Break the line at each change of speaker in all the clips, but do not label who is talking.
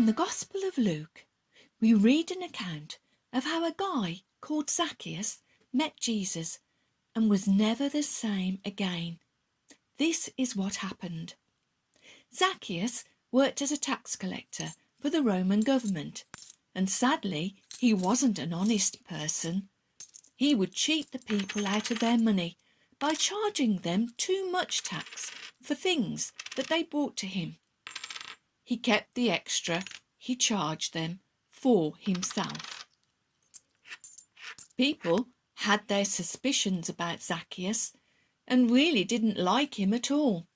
In the Gospel of Luke, we read an account of how a guy called Zacchaeus met Jesus and was never the same again. This is what happened. Zacchaeus worked as a tax collector for the Roman government, and sadly, he wasn't an honest person. He would cheat the people out of their money by charging them too much tax for things that they brought to him. He kept the extra he charged them for himself. People had their suspicions about Zacchaeus and really didn't like him at all.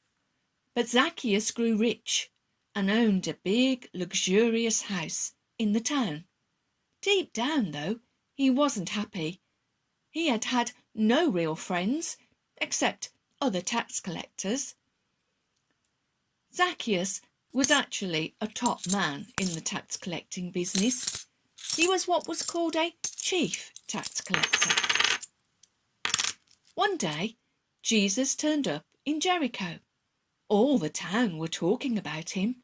But Zacchaeus grew rich and owned a big, luxurious house in the town. Deep down, though, he wasn't happy. He had had no real friends except other tax collectors. Zacchaeus was actually a top man in the tax collecting business. He was what was called a chief tax collector. One day, Jesus turned up in Jericho. All the town were talking about him.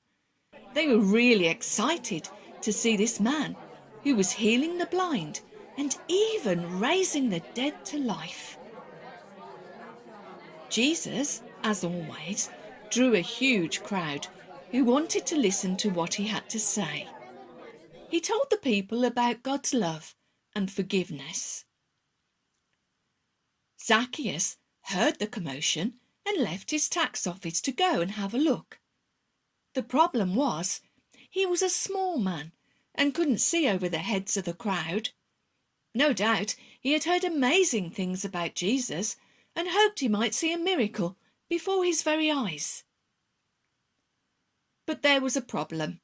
They were really excited to see this man who was healing the blind and even raising the dead to life. Jesus, as always, drew a huge crowd who wanted to listen to what he had to say. He told the people about God's love and forgiveness. Zacchaeus heard the commotion and left his tax office to go and have a look. The problem was, he was a small man and couldn't see over the heads of the crowd. No doubt he had heard amazing things about Jesus and hoped he might see a miracle before his very eyes. But there was a problem.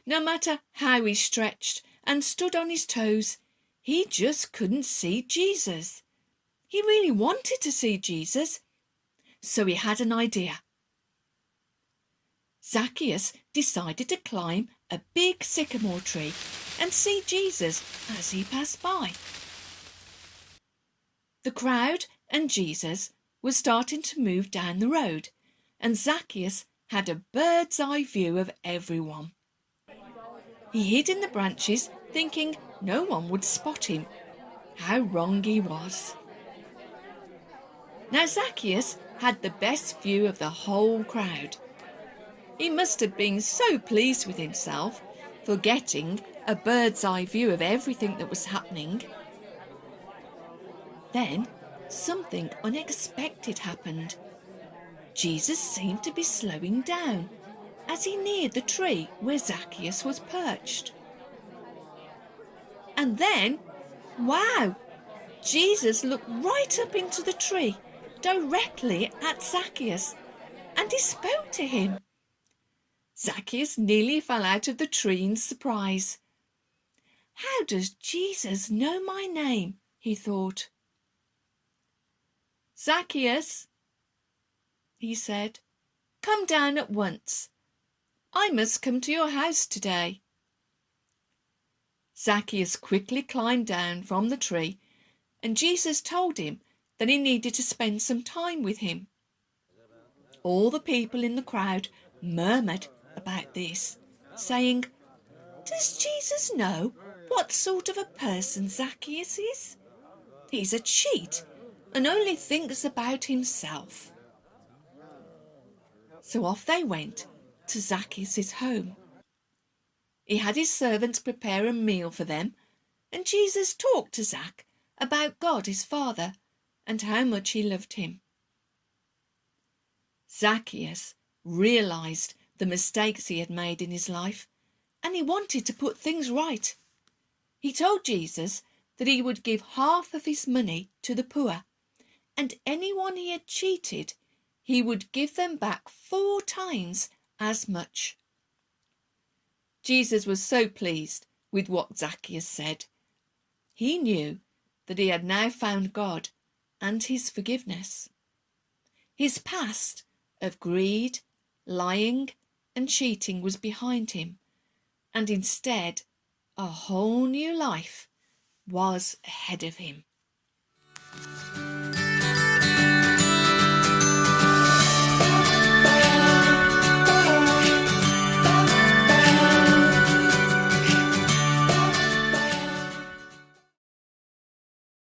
No matter how he stretched and stood on his toes, he just couldn't see Jesus. He really wanted to see Jesus, so he had an idea. Zacchaeus decided to climb a big sycamore tree and see Jesus as he passed by. The crowd and Jesus were starting to move down the road, and Zacchaeus had a bird's eye view of everyone. He hid in the branches, thinking no one would spot him. How wrong he was. Now Zacchaeus had the best view of the whole crowd. He must have been so pleased with himself for getting a bird's eye view of everything that was happening. Then something unexpected happened. Jesus seemed to be slowing down as he neared the tree where Zacchaeus was perched. And then, wow! Jesus looked right up into the tree, directly at Zacchaeus, and he spoke to him. Zacchaeus nearly fell out of the tree in surprise. How does Jesus know my name? He thought. Zacchaeus, he said, come down at once. I must come to your house today. Zacchaeus quickly climbed down from the tree, and Jesus told him that he needed to spend some time with him. All the people in the crowd murmured about this, saying, does Jesus know what sort of a person Zacchaeus is? He's a cheat and only thinks about himself. So off they went to Zacchaeus' home. He had his servants prepare a meal for them, and Jesus talked to Zac about God his Father and how much he loved him. Zacchaeus realised the mistakes he had made in his life, and he wanted to put things right. He told Jesus that he would give half of his money to the poor, and anyone he had cheated, he would give them back 4 times as much. Jesus was so pleased with what Zacchaeus said. He knew that he had now found God and his forgiveness. His past of greed, lying and cheating was behind him, and instead a whole new life was ahead of him.